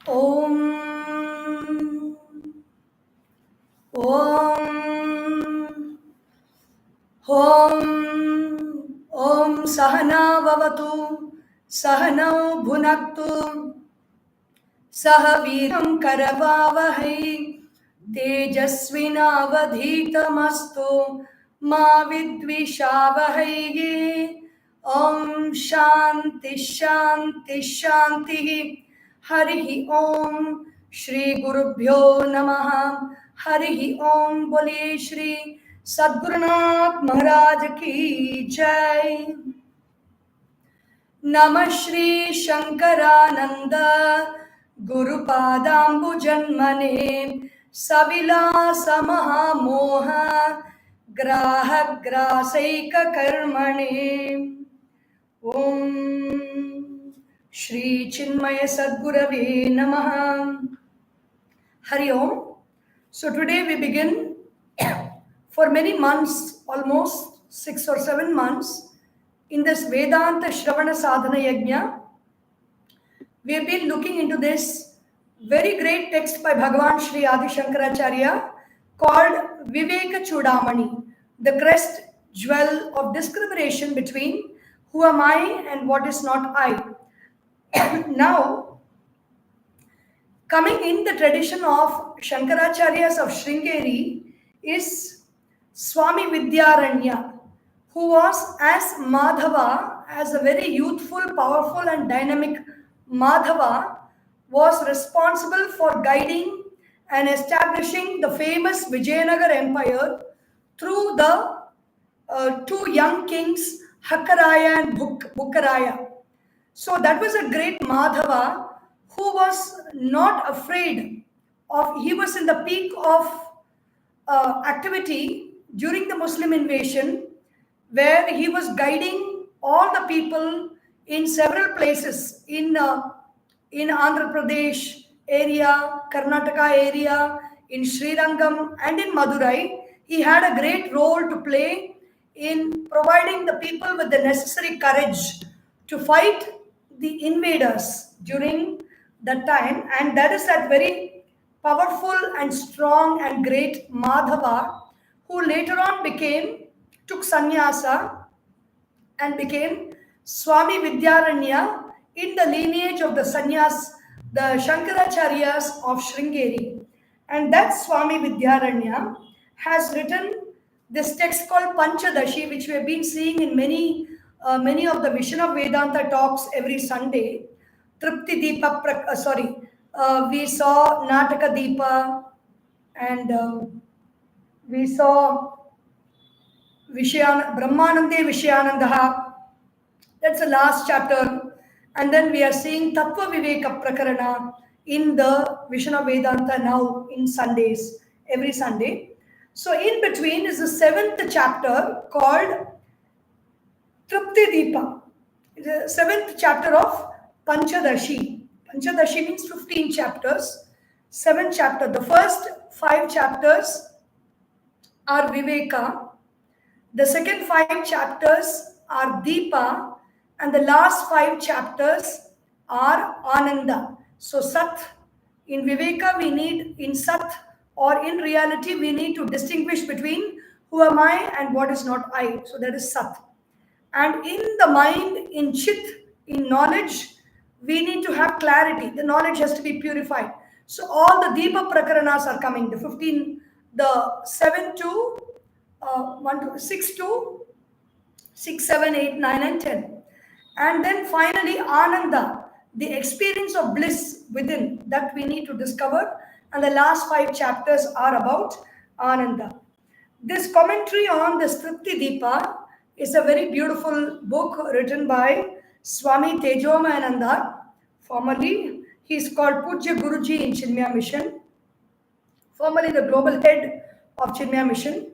Om Om Om Om Sahana Vavatu Sahanau Bhunaktu Sahaviram Karavavahai Tejasvinavadhitamastu Ma Vidvishavahai. Om Shanti Shanti Shanti. Harihi Om. Shri Gurubhyo Namaha. Harihi Om. Boliye Shri Sadgurunath Maharaj Ki Jai. Namah Shri Shankarananda Gurupadambujanmane Savilasa Mahamoha Grahagrasaika Karmane. Om Shri Chinmaya Sadgurave Namaha. Hari Om. So today we begin for many months, almost 6 or 7 months, in this Vedanta Shravana Sadhana Yagna. We have been looking into this very great text by Bhagavan Sri Adi Shankaracharya called Vivekachoodamani, the crest jewel of discrimination between who am I and what is not I. Now, coming in the tradition of Shankaracharyas of Sringeri is Swami Vidyaranya, who was as Madhava, as a very youthful, powerful and dynamic Madhava, was responsible for guiding and establishing the famous Vijayanagar Empire through the two young kings, Hakkaraya and Bukkaraya. So that was a great Madhava who was not afraid of, he was in the peak of activity during the Muslim invasion, where he was guiding all the people in several places in Andhra Pradesh area, Karnataka area, in Srirangam and in Madurai. He had a great role to play in providing the people with the necessary courage to fight the invaders during that time. And that is that very powerful and strong and great Madhava who later on took sannyasa and became Swami Vidyaranya in the lineage of the sannyas, the Shankaracharyas of Sringeri. And that Swami Vidyaranya has written this text called Panchadashi, which we have been seeing in many of the Vision of Vedanta talks every Sunday. Tripti Dipa, we saw Nataka Dipa, and we saw Brahmanande Vishayanandaha. That's the last chapter. And then we are seeing Tattva Viveka Prakarana in the Vision of Vedanta now in Sundays, every Sunday. So in between is the 7th chapter called Tripti Dipa, the 7th chapter of Panchadashi. Panchadashi means 15 chapters, 7th chapter. The first 5 chapters are Viveka, the second 5 chapters are Dipa, and the last 5 chapters are Ananda. So Sat, in Viveka we need, in Sat or in reality we need to distinguish between who am I and what is not I. So that is Sat. And in the mind, in Chit, in knowledge, we need to have clarity. The knowledge has to be purified. So all the Dipa Prakaranas are coming, the 15, the 7 to 6 to 6, 7, 8, 9 and 10. And then finally Ananda, the experience of bliss within, that we need to discover. And the last 5 chapters are about Ananda. This commentary on the Tripti Dipa is a very beautiful book written by Swami Tejomayananda. Formerly, he is called Pujya Guruji in Chinmaya Mission, formerly the global head of Chinmaya Mission.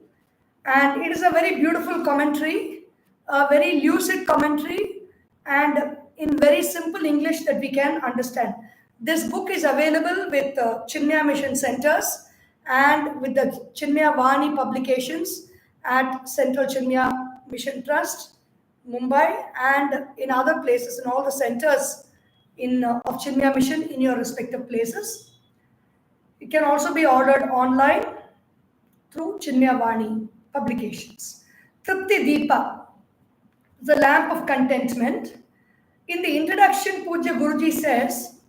And it is a very beautiful commentary, a very lucid commentary, and in very simple English that we can understand. This book is available with Chinmaya Mission centers and with the Chinmaya Vani publications at Central Chinmaya Mission Trust, Mumbai, and in other places, in all the centers of Chinmaya Mission in your respective places. It can also be ordered online through Chinmaya Vani publications. Tripti Dipa, the lamp of contentment. In the introduction, Puja Guruji says,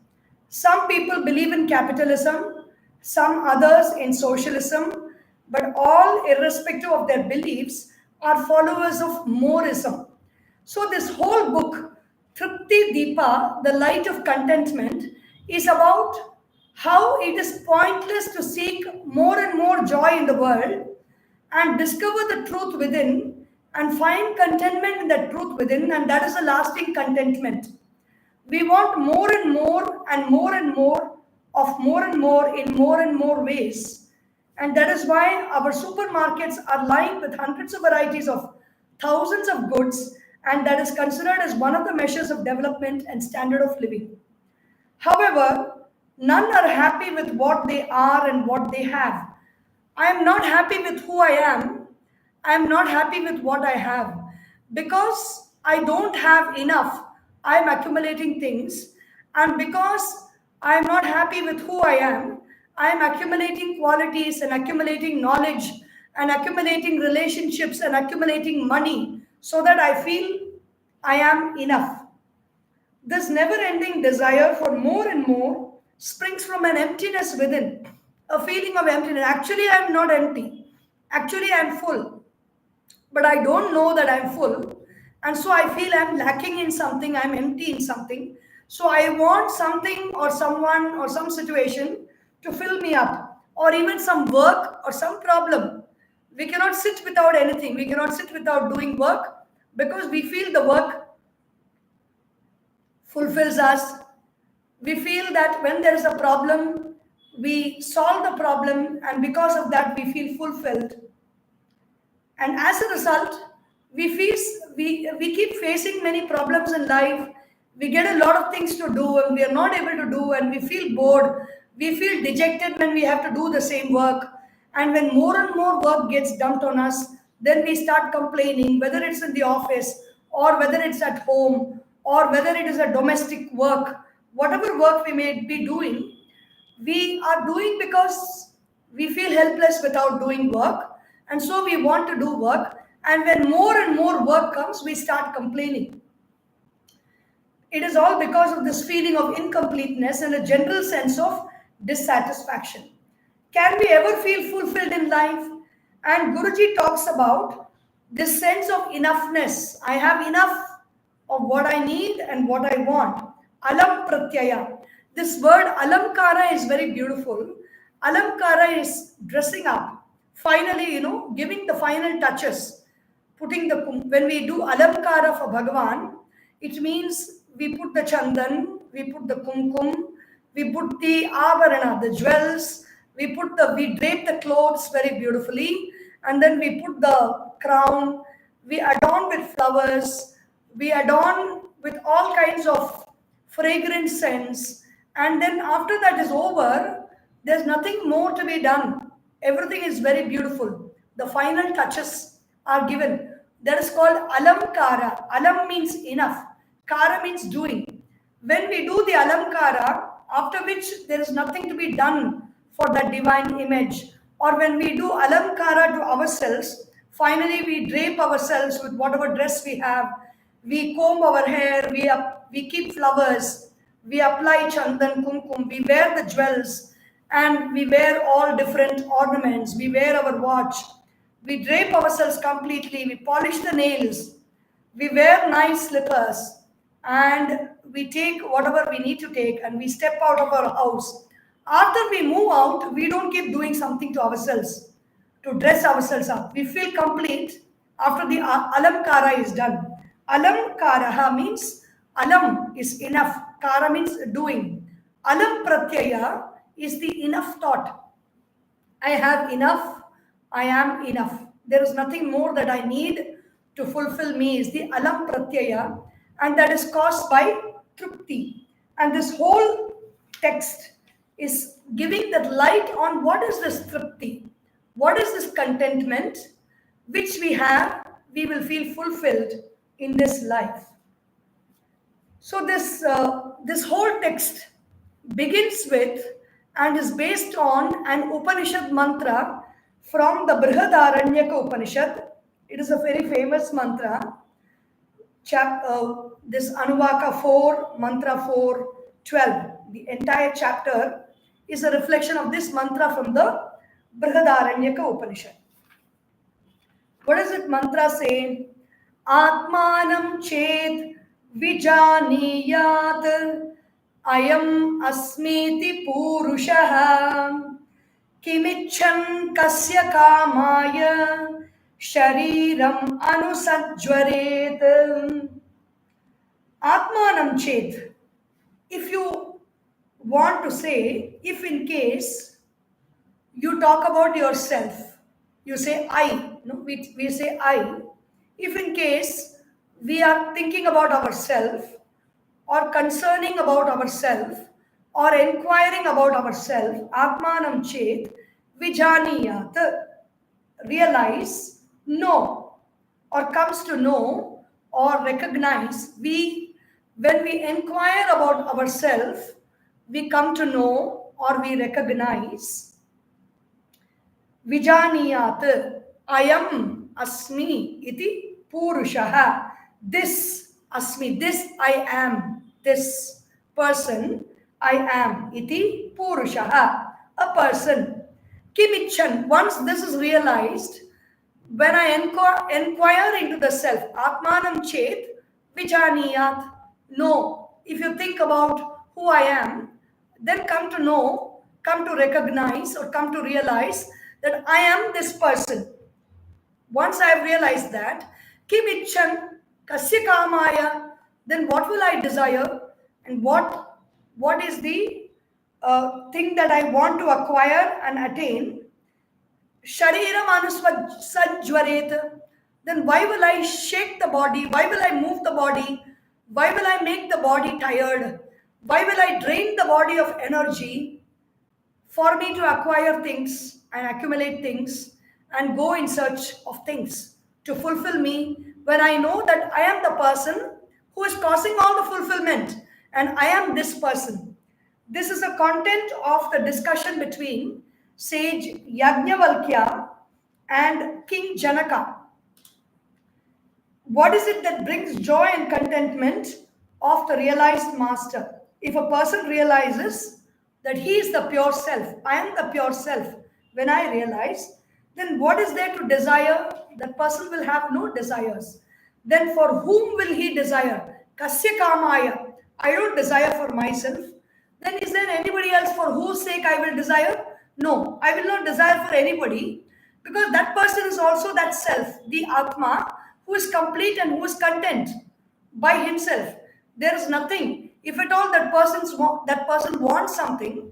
some people believe in capitalism, some others in socialism, but all, irrespective of their beliefs, are followers of moreism. So this whole book, Tripti Dipa, the light of contentment, is about how it is pointless to seek more and more joy in the world and discover the truth within and find contentment in that truth within, and that is a lasting contentment. We want more and more and more and more of more and more in more and more ways. And that is why our supermarkets are lined with hundreds of varieties of thousands of goods, and that is considered as one of the measures of development and standard of living. However, none are happy with what they are and what they have. I am not happy with who I am. I am not happy with what I have. Because I don't have enough, I am accumulating things. And because I am not happy with who I am accumulating qualities and accumulating knowledge and accumulating relationships and accumulating money so that I feel I am enough. This never-ending desire for more and more springs from an emptiness within, a feeling of emptiness. Actually, I am not empty. Actually, I am full. But I don't know that I'm full. And so I feel I'm lacking in something, I'm empty in something. So I want something or someone or some situation to fill me up, or even some work or some problem. We cannot sit without anything. We cannot sit without doing work because we feel the work fulfills us. We feel that when there is a problem, we solve the problem, and because of that, we feel fulfilled. And as a result, we keep facing many problems in life. We get a lot of things to do and we are not able to do, and we feel bored. We feel dejected when we have to do the same work. And when more and more work gets dumped on us, then we start complaining, whether it's in the office or whether it's at home or whether it is a domestic work. Whatever work we may be doing, we are doing because we feel helpless without doing work. And so we want to do work. And when more and more work comes, we start complaining. It is all because of this feeling of incompleteness and a general sense of dissatisfaction. Can we ever feel fulfilled in life? And Guruji talks about this sense of enoughness. I have enough of what I need and what I want. Alam pratyaya. This word alamkara is very beautiful. Alamkara is dressing up. Finally, giving the final touches. When we do alamkara for Bhagavan, it means we put the chandan, we put the kumkum, we put the avarana, the jewels, we drape the clothes very beautifully, and then we put the crown, we adorn with flowers, we adorn with all kinds of fragrant scents, and then after that is over, there's nothing more to be done. Everything is very beautiful. The final touches are given. That is called alamkara. Alam means enough. Kara means doing. When we do the alamkara, after which there is nothing to be done for that divine image, or when we do alamkara to ourselves, finally we drape ourselves with whatever dress we have, we comb our hair, we keep flowers, we apply chandan, kumkum, we wear the jewels, and we wear all different ornaments, we wear our watch, we drape ourselves completely, we polish the nails, we wear nice slippers, and we take whatever we need to take, and we step out of our house. After we move out, we don't keep doing something to ourselves to dress ourselves up. We feel complete after the alamkara is done. Alamkara means alam is enough. Kara means doing. Alam pratyaya is the enough thought. I have enough. I am enough. There is nothing more that I need to fulfill me, is the alam pratyaya, and that is caused by Tripti. And this whole text is giving that light on what is this Tripti, what is this contentment which we have, we will feel fulfilled in this life. So this this whole text begins with and is based on an Upanishad mantra from the Brihadaranyaka Upanishad. It is a very famous mantra. This Anuvaka 4, Mantra 4, 12. The entire chapter is a reflection of this mantra from the Brihadaranyaka Upanishad. What does it mantra say? Atmanam chet vijaniyat ayam asmiti purushaha kimichan kasya kamaya shariram anusajvaret. Atmanam chet. If you want to say, if in case you talk about yourself, you say I. No, we say I. If in case we are thinking about ourselves or concerning about ourselves or inquiring about ourselves, Atmanam chet vijaniyat, realize, know, or comes to know or recognize. When we inquire about ourselves, we come to know or we recognize. Vijaniyat ayam asmi iti purushaha. This asmi, this I am, this person I am iti purushaha, a person. Kimichan, once this is realized, when I inquire into the self, Atmanam chet vijaniyat, no. If you think about who I am, then come to know, come to recognize or come to realize that I am this person. Once I have realized that, kim icchan kasya kamaya, then what will I desire and what is the thing that I want to acquire and attain? Shariram anusajvaret, then why will I shake the body? Why will I move the body? Why will I make the body tired? Why will I drain the body of energy for me to acquire things and accumulate things and go in search of things to fulfill me when I know that I am the person who is causing all the fulfillment and I am this person? This is the content of the discussion between sage Yagna and King Janaka. What is it that brings joy and contentment of the realized master? If a person realizes that he is the pure self, I am the pure self, when I realize, then what is there to desire? That person will have no desires. Then for whom will he desire? Kasya kamaya. I don't desire for myself. Then is there anybody else for whose sake I will desire? No, I will not desire for anybody, because that person is also that self, the Atma, who is complete and who is content by himself. There is nothing. If at all that person wants something,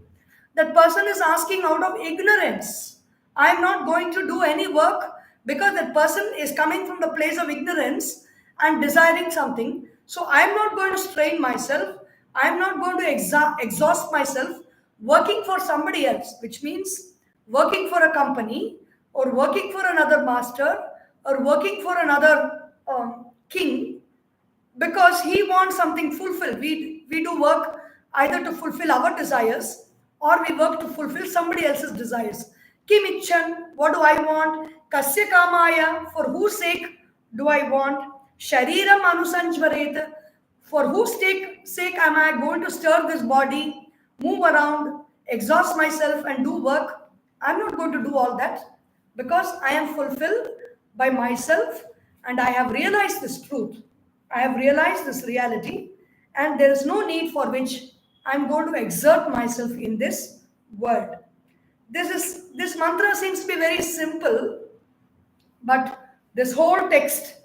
that person is asking out of ignorance. I am not going to do any work because that person is coming from the place of ignorance and desiring something. So I am not going to strain myself. I am not going to exhaust myself working for somebody else, which means working for a company or working for another master or working for another king, because he wants something fulfilled. We do work either to fulfill our desires or we work to fulfill somebody else's desires. Kim icchan, what do I want? Kasya kamaya, for whose sake do I want? Shariram anusanjvaret, for whose sake am I going to stir this body, move around, exhaust myself and do work? I'm not going to do all that, because I am fulfilled by myself and I have realized this truth. I have realized this reality, and there is no need for which I'm going to exert myself in this world. This mantra seems to be very simple, but this whole text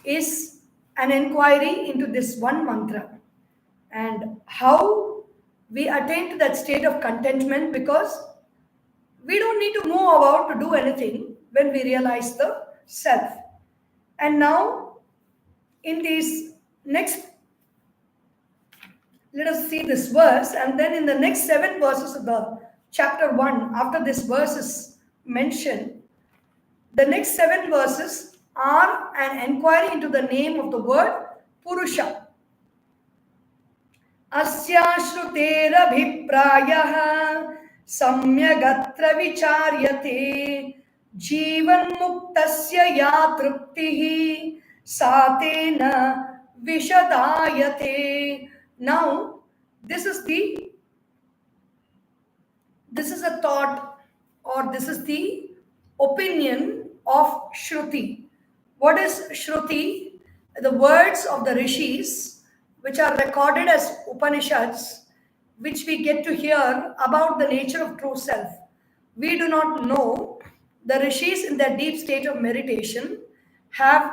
is an inquiry into this one mantra and how we attain to that state of contentment, because we don't need to move about to do anything when we realize the self. And now, in these next, let us see this verse, and then in the next 7 verses of the chapter 1, after this verse is mentioned, the next 7 verses are an inquiry into the name of the word Purusha. अस्याश्रुतेरभिप्रायः सम्यगत्र विचार्यते जीवन्मुक्तस्य या तृप्तिः सा तेन विशदायते. Now this is a thought, or this is the opinion of Shruti. What is Shruti? The words of the rishis, which are recorded as Upanishads, which we get to hear about the nature of true self. We do not know. The rishis, in their deep state of meditation, have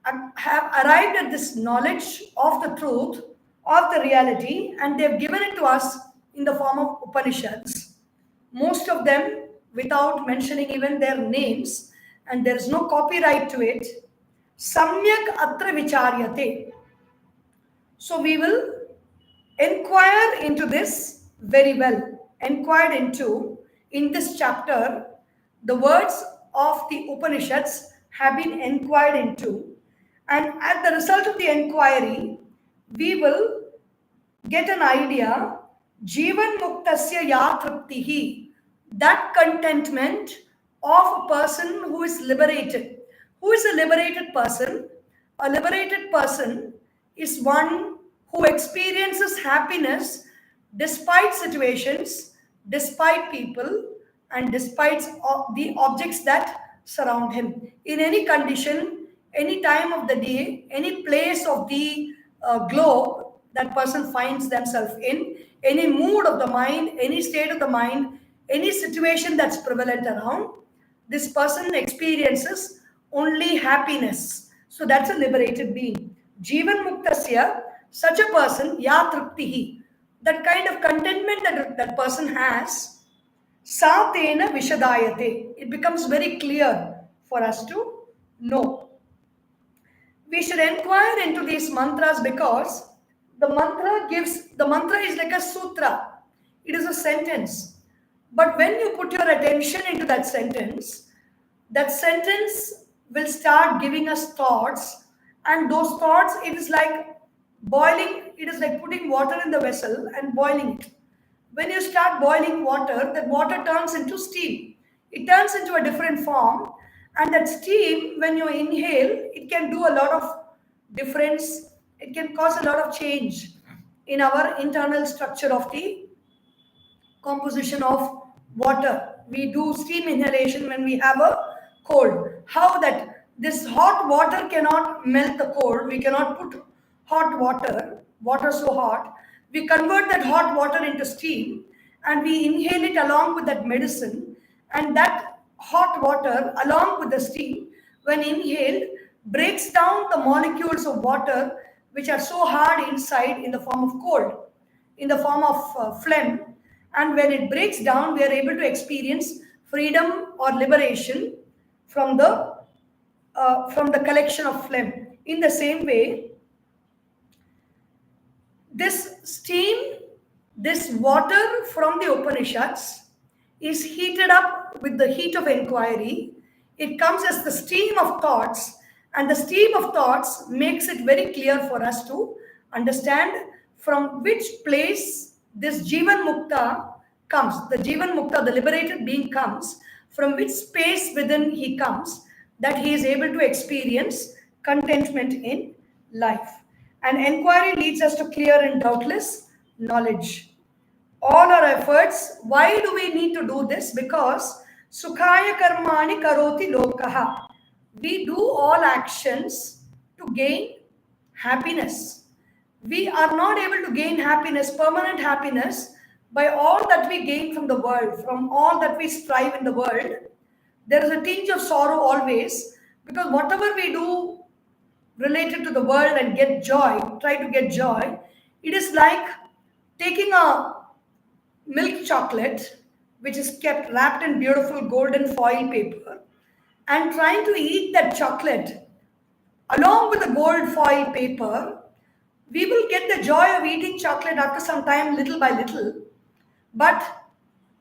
arrived at this knowledge of the truth, of the reality, and they've given it to us in the form of Upanishads. Most of them without mentioning even their names, and there is no copyright to it. Samyak atra vicharyate. So we will inquire into this very well. Inquired into in this chapter, the words of the Upanishads have been inquired into, and at the result of the inquiry, we will get an idea. Jivan muktasya ya triptihi, that contentment of a person who is liberated. Who is a liberated person? A liberated person is one who experiences happiness despite situations, despite people, and despite the objects that surround him. In any condition, any time of the day, any place of the globe that person finds themselves in, any mood of the mind, any state of the mind, any situation that's prevalent around, this person experiences only happiness. So that's a liberated being. Jivan muktasya, such a person, ya triptihi, that kind of contentment that person has, sa tena vishadayate. It becomes very clear for us to know. We should inquire into these mantras because the mantra is like a sutra. It is a sentence. But when you put your attention into that sentence will start giving us thoughts, and those thoughts, it is like boiling, it is like putting water in the vessel and boiling it. When you start boiling water, that water turns into steam. It turns into a different form, and that steam, when you inhale, it can do a lot of difference. It can cause a lot of change in our internal structure of the composition of water. We do steam inhalation when we have a cold. How that this hot water cannot melt the cold. We cannot put hot water so hot. We convert that hot water into steam and we inhale it along with that medicine, and that hot water along with the steam, when inhaled, breaks down the molecules of water which are so hard inside in the form of cold, in the form of phlegm. And when it breaks down, we are able to experience freedom or liberation from the collection of phlegm. In the same way, this steam, this water from the Upanishads is heated up with the heat of inquiry. It comes as the steam of thoughts, and the steam of thoughts makes it very clear for us to understand from which place this Jivan Mukta comes. The Jivan Mukta, the liberated being, comes from which space within he comes, that he is able to experience contentment in life. And inquiry leads us to clear and doubtless knowledge. All our efforts, why do we need to do this? Because Sukhaya Karmani Karoti Lokaha. We do all actions to gain happiness. We are not able to gain happiness, permanent happiness, by all that we gain from the world, from all that we strive in the world. There is a tinge of sorrow always, because whatever we do related to the world and get joy, try to get joy, it is like taking a milk chocolate, which is kept wrapped in beautiful golden foil paper, and trying to eat that chocolate along with the gold foil paper. We will get the joy of eating chocolate after some time, little by little. But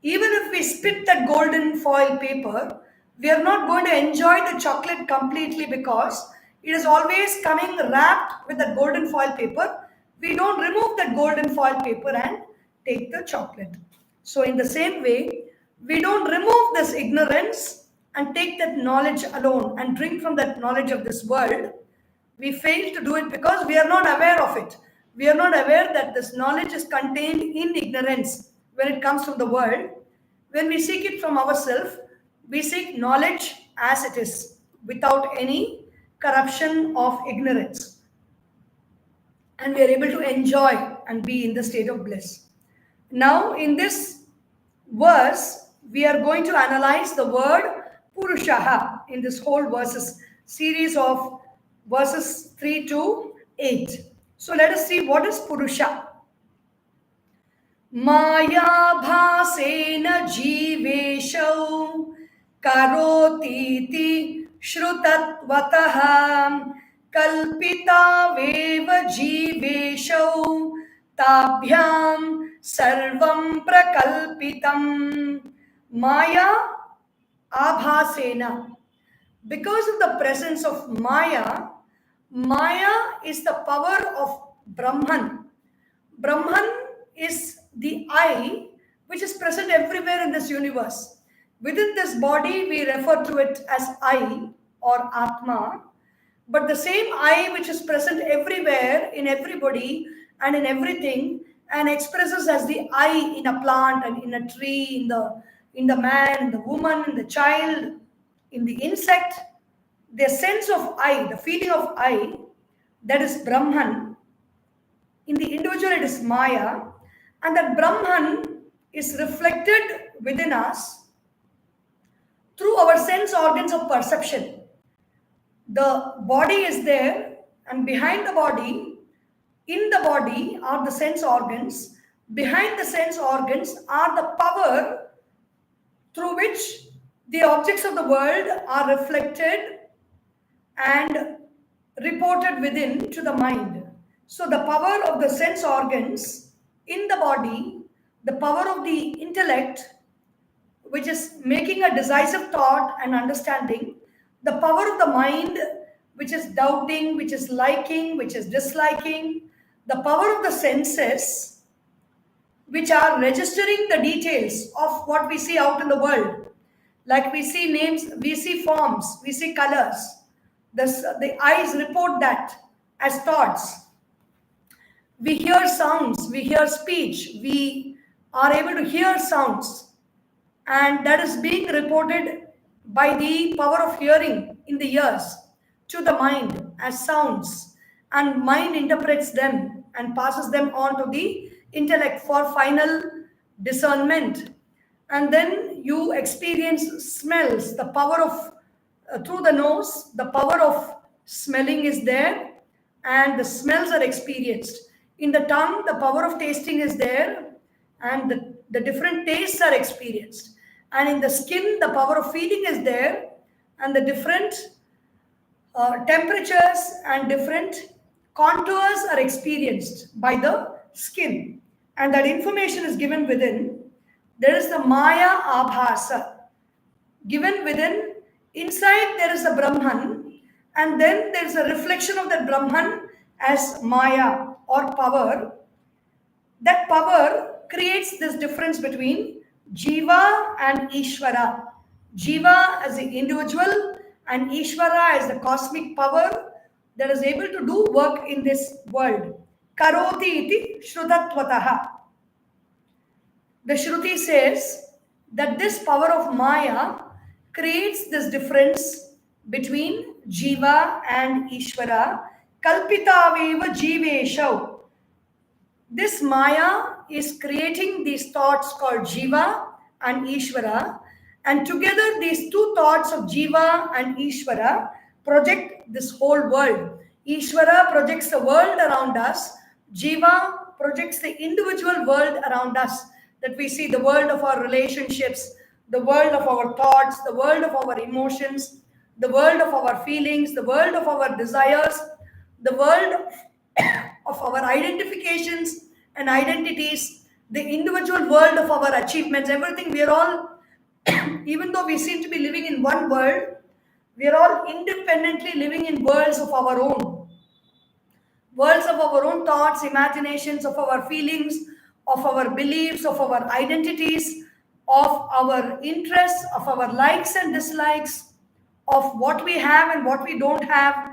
even if we spit that golden foil paper, we are not going to enjoy the chocolate completely, because it is always coming wrapped with the golden foil paper. We don't remove that golden foil paper and take the chocolate. So, in the same way, we don't remove this ignorance and take that knowledge alone and drink from that knowledge of this world. We fail to do it because we are not aware of it. We are not aware that this knowledge is contained in ignorance when it comes from the world. When we seek it from ourselves, we seek knowledge as it is, without any corruption of ignorance. And we are able to enjoy and be in the state of bliss. Now, in this verse, we are going to analyze the word Purushaha in this whole verses, series of verses 3 to 8. So let us see what is Purusha. Maya bhasena jiveshau karotiti shrutatvatah kalpita veva jiveshau tabhyam sarvam prakalpitam. Maya abhasena. Because of the presence of Maya, Maya is the power of Brahman. Brahman is the I which is present everywhere in this universe. Within this body, we refer to it as I or Atma. But the same I which is present everywhere, in everybody and in everything, and expresses as the I in a plant and in a tree, in the man, in the woman, in the child, in the insect, the sense of I, the feeling of I, that is Brahman. In the individual, it is Maya, and that Brahman is reflected within us through our sense organs of perception. The body is there, and behind the body, in the body, are the sense organs. Behind the sense organs are the power through which the objects of the world are reflected and reported within to the mind. So the power of the sense organs in the body, the power of the intellect, which is making a decisive thought and understanding, the power of the mind, which is doubting, which is liking, which is disliking, the power of the senses, which are registering the details of what we see out in the world. Like we see names, we see forms, we see colors. The eyes report that as thoughts. We hear sounds, we hear speech, we are able to hear sounds, and that is being reported by the power of hearing in the ears to the mind as sounds, and mind interprets them and passes them on to the intellect for final discernment. And then you experience smells, the power of through the nose, the power of smelling is there, and the smells are experienced. In the tongue, the power of tasting is there, and the different tastes are experienced. And in the skin, the power of feeling is there, and the different temperatures and different contours are experienced by the skin. And that information is given within. There is the Maya Abhasa. Given within, inside there is a Brahman, and then there is a reflection of that Brahman as Maya or power. That power creates this difference between Jiva and Ishvara. Jiva as the individual and Ishvara as the cosmic power that is able to do work in this world. Karoti iti shrutatvatah. The Shruti says that this power of Maya creates this difference between Jiva and Ishvara. Kalpitaveva jiveshau. This Maya is creating these thoughts called Jiva and Ishvara, and together these two thoughts of Jiva and Ishvara project this whole world. Ishvara projects the world around us, Jiva projects the individual world around us, that we see the world of our relationships, the world of our thoughts, the world of our emotions, the world of our feelings, the world of our desires, the world of our identifications and identities, the individual world of our achievements, everything. We are all, even though we seem to be living in one world, we are all independently living in worlds of our own. worlds of our own thoughts, imaginations, of our feelings, of our beliefs, of our identities, of our interests, of our likes and dislikes, of what we have and what we don't have,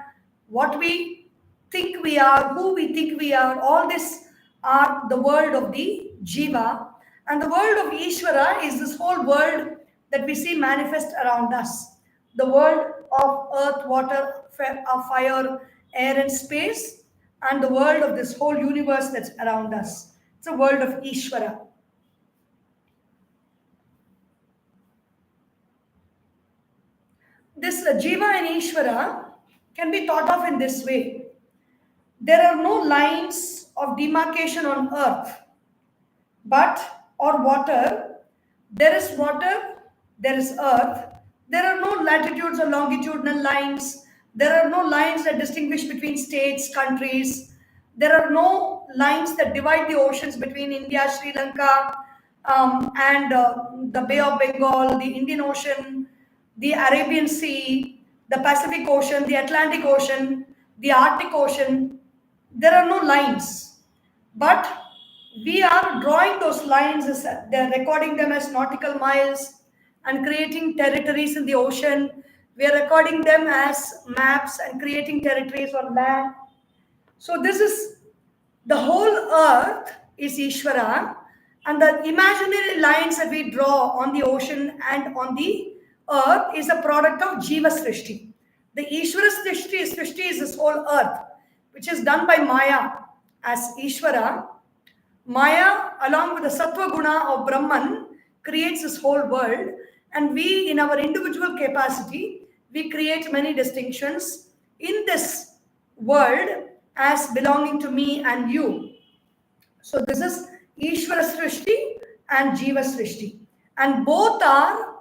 what we think we are, who we think we are. All this are the world of the Jiva. And the world of Ishvara is this whole world that we see manifest around us. The world of earth, water, fire, air and space, and the world of this whole universe that's around us. It's a world of Ishvara. This Jiva and Ishvara can be thought of in this way. There are no lines of demarcation on earth, or water. There is water, there is earth. There are no latitudes or longitudinal lines. There are no lines that distinguish between states, countries. There are no lines that divide the oceans between India, Sri Lanka, and the Bay of Bengal, the Indian Ocean, the Arabian Sea, the Pacific Ocean, the Atlantic Ocean, the Arctic Ocean. There are no lines. But we are drawing those lines, they're recording them as nautical miles and creating territories in the ocean. We are recording them as maps and creating territories on land. So this is, the whole earth is Ishvara, and the imaginary lines that we draw on the ocean and on the earth is a product of Jiva Srishti. The Ishvara Srishti is this whole earth, which is done by Maya as Ishvara. Maya, along with the Sattva Guna of Brahman, creates this whole world, and we, in our individual capacity, we create many distinctions in this world as belonging to me and you. So this is Ishvara Srishti and Jiva Srishti, and both are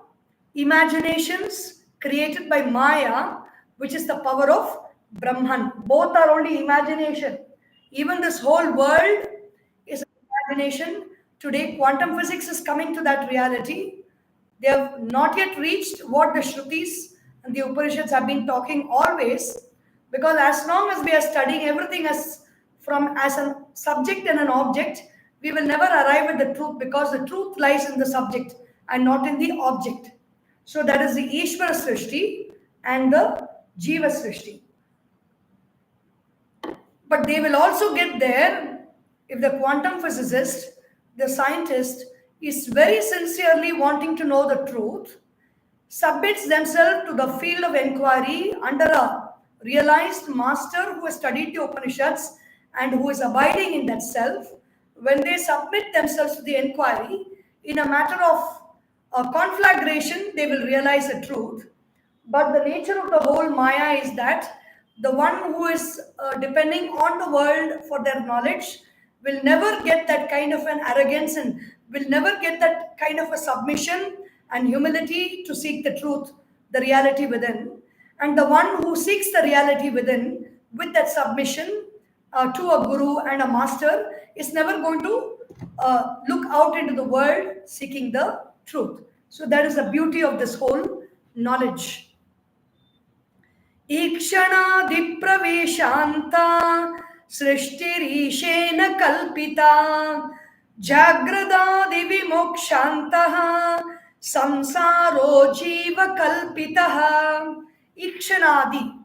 imaginations created by Maya, which is the power of Brahman. Both are only imagination. Even this whole world is imagination. Today, quantum physics is coming to that reality. They have not yet reached what the Shrutis and the Upanishads have been talking always, because as long as we are studying everything as a subject and an object, we will never arrive at the truth, because the truth lies in the subject and not in the object. So that is the Ishvara Srishti and the Jiva Srishti. But they will also get there if the quantum physicist, the scientist, is very sincerely wanting to know the truth, submits themselves to the field of inquiry under a realized master who has studied the Upanishads and who is abiding in that self. When they submit themselves to the inquiry, in a matter of conflagration, they will realize the truth. But the nature of the whole Maya is that the one who is depending on the world for their knowledge will never get that kind of an arrogance and will never get that kind of a submission and humility to seek the truth, the reality within. And the one who seeks the reality within with that submission to a guru and a master is never going to look out into the world seeking the truth. So that is the beauty of this whole knowledge. Ikshana dipraveshanta srishtirishena kalpita jagrada divimokshantaha samsaro jiva kalpitaha. Ikshanadi,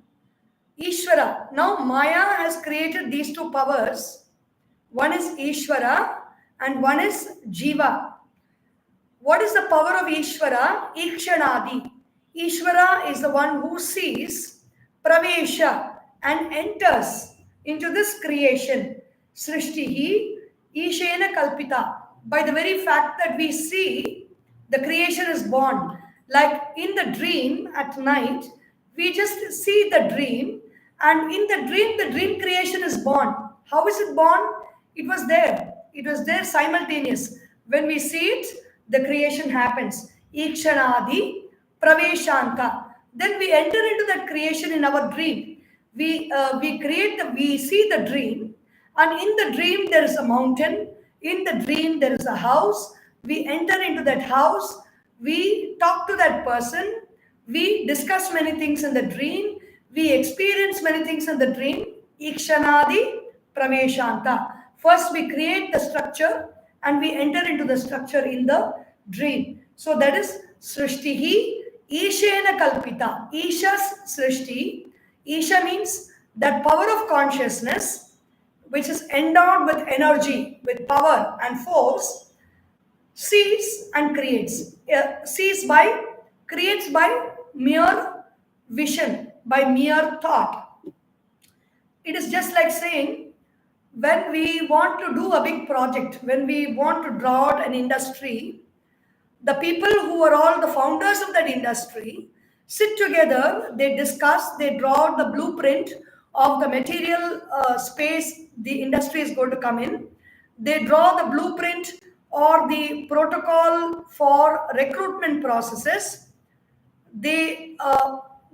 Ishvara. Now Maya has created these two powers. One is Ishvara and one is Jiva. What is the power of Ishvara? Ikshanadi. Ishvara is the one who sees, pravesha, and enters into this creation. Srishtihi ishena kalpita. By the very fact that we see, the creation is born. Like in the dream at night, we just see the dream, and in the dream creation is born. How is it born? It was there. It was there simultaneous. When we see it, the creation happens. Ikshanadi praveshanta. Then we enter into that creation in our dream. We see the dream, and in the dream there is a mountain. In the dream there is a house. We enter into that house. We talk to that person. We discuss many things in the dream. We experience many things in the dream. Ikshanadi praveshanta. First we create the structure and we enter into the structure in the dream. So that is srishtihi ishena kalpita. Isha's srishti. Isha means that power of consciousness which is endowed with energy, with power and force, sees and creates. Creates by mere vision, by mere thought. It is just like saying, when we want to do a big project, when we want to draw out an industry, the people who are all the founders of that industry sit together, they discuss, they draw out the blueprint of the material space the industry is going to come in. They draw the blueprint or the protocol for recruitment processes. They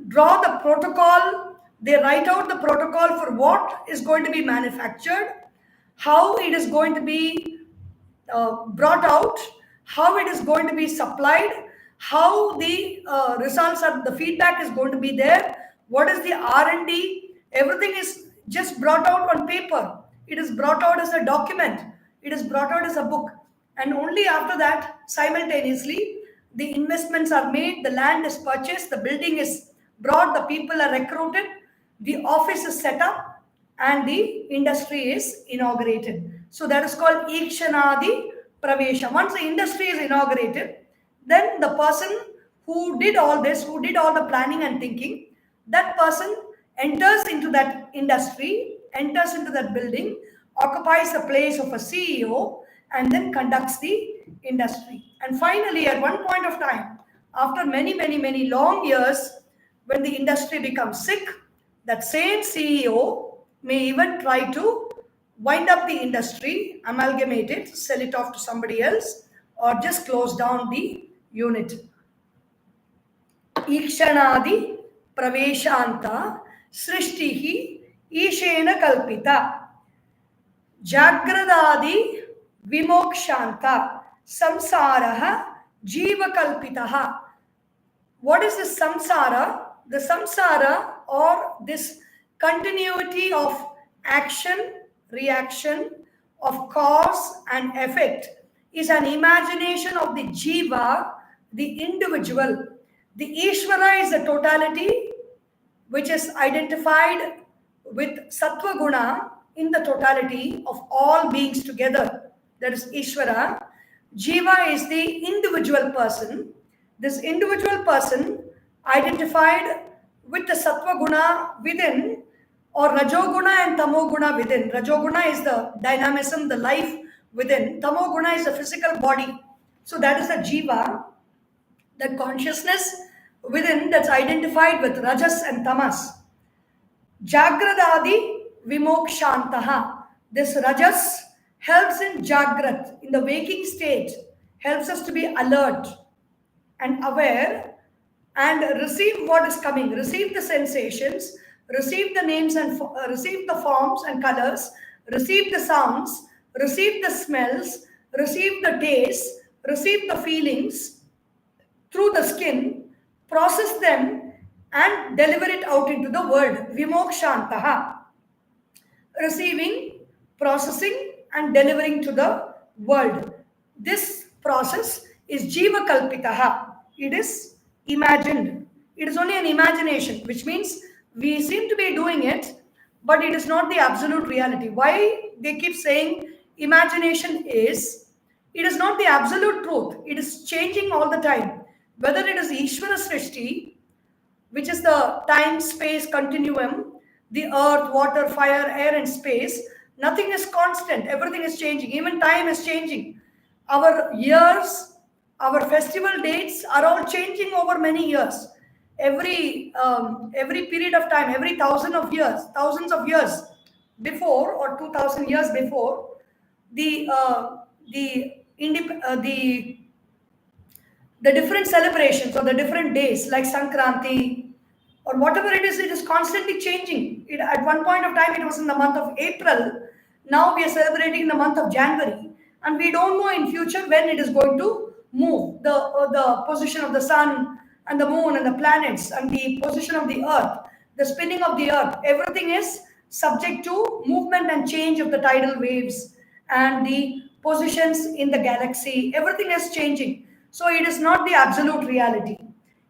draw the protocol, they write out the protocol for what is going to be manufactured, how it is going to be brought out, how it is going to be supplied, how the results are, the feedback is going to be there, what is the R&D, everything is just brought out on paper. It is brought out as a document. It is brought out as a book. And only after that, simultaneously, the investments are made, the land is purchased, the building is brought, the people are recruited, the office is set up, and the industry is inaugurated. So that is called Ikshanadi Pravesha. Once the industry is inaugurated, then the person who did all this, who did all the planning and thinking, that person enters into that industry, enters into that building, occupies the place of a CEO, and then conducts the industry. And finally, at one point of time, after many long years, when the industry becomes sick, that same CEO may even try to wind up the industry, amalgamate it, sell it off to somebody else, or just close down the unit. Ikshanadi praveshanta srishtihi ishena kalpita jagradadi vimokshanta samsaraha jiva kalpitaha. What is the samsara? The samsara, or this continuity of action, reaction, of cause and effect, is an imagination of the jiva, the individual. The Ishvara is the totality which is identified with sattva guna in the totality of all beings together. That is Ishvara. Jiva is the individual person. This individual person identified with the sattva guna within, or rajoguna and tamoguna within. Rajoguna is the dynamism, the life within. Tamoguna is the physical body. So that is the jiva, the consciousness within, that's identified with rajas and tamas. Jagradadi vimokshantaha. This rajas helps in jagrat, in the waking state, helps us to be alert and aware and receive what is coming, receive the sensations, receive the names and receive the forms and colors, receive the sounds, receive the smells, receive the tastes, receive the feelings through the skin, process them and deliver it out into the world. Vimokshantaha. Receiving, processing and delivering to the world. This process is jiva kalpitaha. It is imagined. It is only an imagination, which means we seem to be doing it, but it is not the absolute reality. Why they keep saying imagination is? It is not the absolute truth. It is changing all the time. Whether it is Ishvara Srishti, which is the time-space continuum, the earth, water, fire, air and space, nothing is constant. Everything is changing. Even time is changing. Our years, our festival dates are all changing over many years. Every period of time, every thousands of years before, or 2000 years before, the different celebrations or the different days like Sankranti or whatever it is constantly changing. At one point of time, it was in the month of April. Now we are celebrating in the month of January, and we don't know in future when it is going to move. The position of the sun and the moon and the planets and the position of the earth, the spinning of the earth, everything is subject to movement and change of the tidal waves and the positions in the galaxy. Everything is changing. So it is not the absolute reality.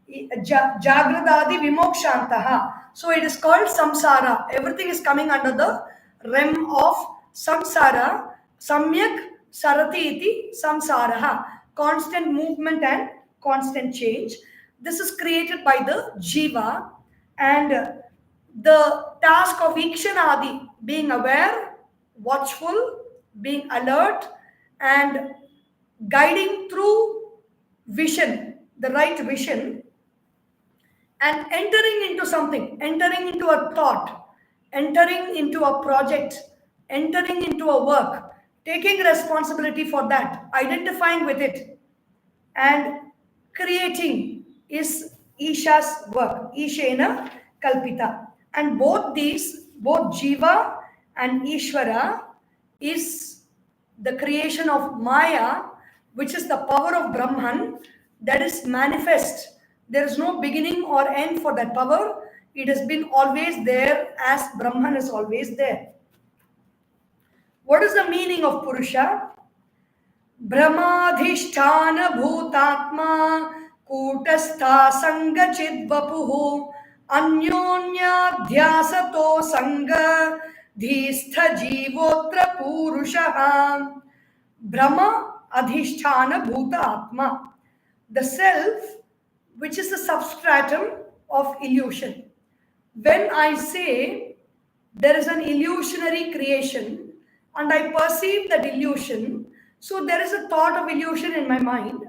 Jagradadi vimokshantaha. So it is called samsara. Everything is coming under the realm of samsara. Samyak sarati iti samsaraha. Constant movement and constant change. This is created by the jiva, and the task of ikshanadi, being aware, watchful, being alert, and guiding through vision, the right vision, and entering into something, entering into a thought, entering into a project, entering into a work, taking responsibility for that, identifying with it, and creating is Isha's work, Ishena Kalpita. And both these, both Jiva and Ishvara, is the creation of Maya, which is the power of Brahman that is manifest. There is no beginning or end for that power. It has been always there, as Brahman is always there. What is the meaning of Purusha? Brahmadhishthana bhutatma kutastha sanga chidvapuhu anyonya dhyasato sanga dhistha jivotra purushaha. Brahma adhishthana bhuta atma, the self, which is the substratum of illusion. When I say there is an illusionary creation and I perceive that illusion, so there is a thought of illusion in my mind.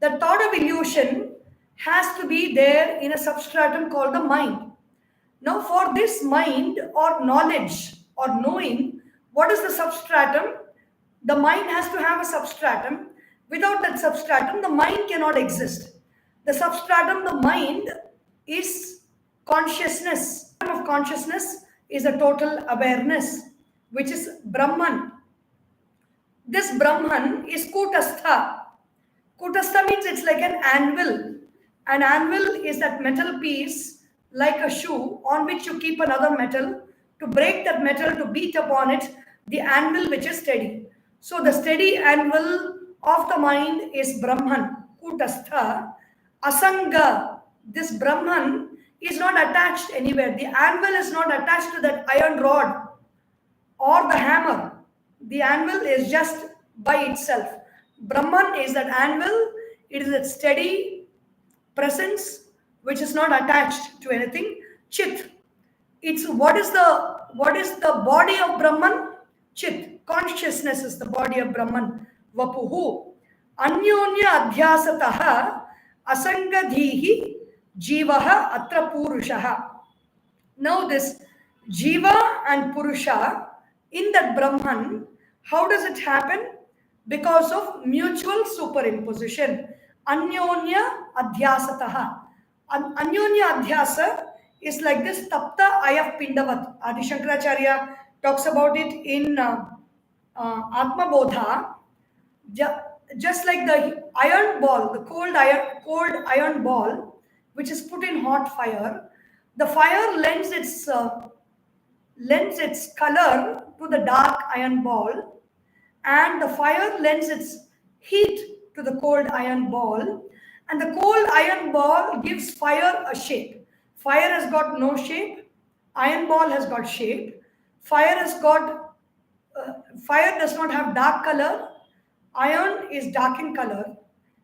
The thought of illusion has to be there in a substratum called the mind. Now, for this mind or knowledge or knowing, what is the substratum? The mind has to have a substratum. Without that substratum, the mind cannot exist. The substratum, the mind, is consciousness. Of consciousness is a total awareness, which is Brahman. This Brahman is Kutastha. Kutastha means it's like an anvil. An anvil is that metal piece, like a shoe, on which you keep another metal. To break that metal, to beat upon it, the anvil which is steady. So the steady anvil of the mind is Brahman, Kutastha. Asanga, this Brahman is not attached anywhere. The anvil is not attached to that iron rod or the hammer. The anvil is just by itself. Brahman is that anvil. It is that steady presence which is not attached to anything. Chit. It's what is the body of Brahman? Chit. Consciousness is the body of Brahman. Vapuhu. Anyonya adhyasataha asangadhihi jivaha atra purushaha. Now this jiva and purusha in that Brahman, how does it happen? Because of mutual superimposition. Anyonya adhyasataha. Anyonya adhyasa is like this tapta ayav pindavat. Adi Shankaracharya talks about it in Atma Bodha. Just like the iron ball, the cold iron ball, which is put in hot fire, the fire lends its color to the dark iron ball, and the fire lends its heat to the cold iron ball, and the cold iron ball gives fire a shape. Fire has got no shape, iron ball has got shape. Fire does not have dark color, iron is dark in color.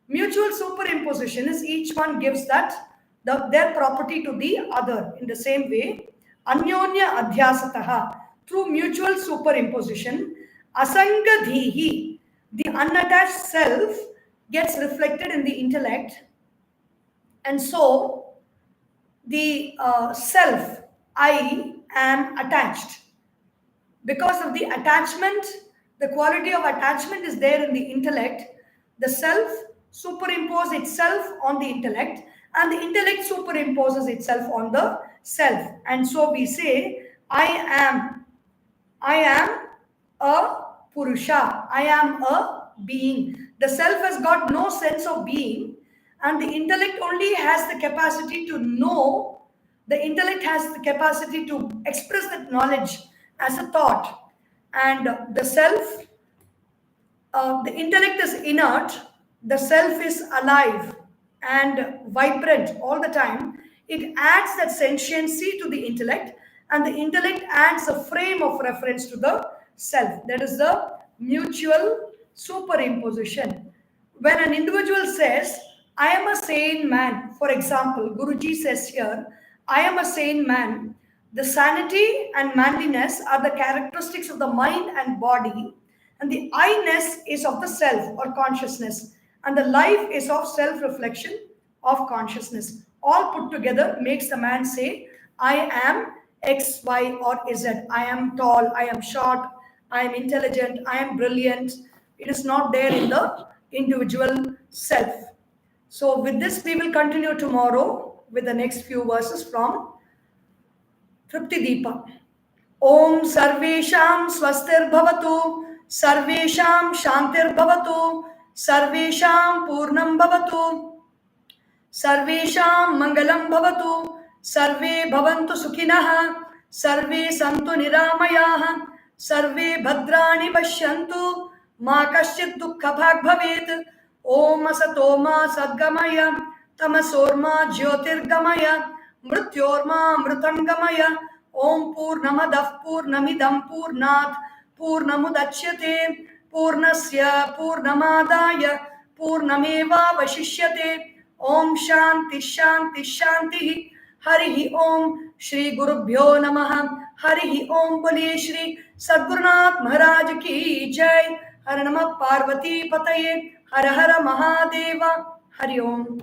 Mutual superimposition is each one gives their property to the other. In the same way, anyonya adhyasataha, through mutual superimposition, asangadhihi, the unattached self gets reflected in the intellect, and so the self, I am attached. Because of the attachment, the quality of attachment is there in the intellect. The self superimposes itself on the intellect, and the intellect superimposes itself on the self. And so we say, I am a Purusha, I am a being. The self has got no sense of being, and the intellect only has the capacity to know The intellect has the capacity to express that knowledge as a thought, and the self, the intellect is inert, the self is alive and vibrant all the time. It adds that sentiency to the intellect, and the intellect adds a frame of reference to the self. That is the mutual superimposition. When an individual says, I am a sane man, for example, Guruji says here, I am a sane man, the sanity and manliness are the characteristics of the mind and body, and the I-ness is of the self or consciousness, and the life is of self-reflection of consciousness. All put together makes the man say, I am X, Y, or Z. I am tall, I am short, I am intelligent, I am brilliant. It is not there in the individual self. So with this, we will continue tomorrow with the next few verses from Tripti Dipa. Om Sarvesham Swastir Bhavatu, Sarvesham Shantir Bhavatu, Sarvesham Purnam Bhavatu, Sarvesham Mangalam Bhavatu, Sarve Bhavantu Sukhinah, Sarve Santu Niramayaha, Sarve Bhadrani Pashyantu, Ma Kaschit Dukkha Bhag Bhavet, Om Asatoma Sadgamaya, Tamasorma Jyotirgamaya, Mrityorma Mritangamaya, Om Purnamadav Purnamidam Purnat, Purnamudachyate, Purnasya Purnamadaya, Purnameva Vashishyate, Om Shanti Shanti Shanti. Harihi Om. Shri Gurubhyo Namaha. Harihi Om. Bole Shri Sadgurunath Maharaj Ki Jai. Har Namah Parvati Pataye. Har Har Mahadeva. Hari Om.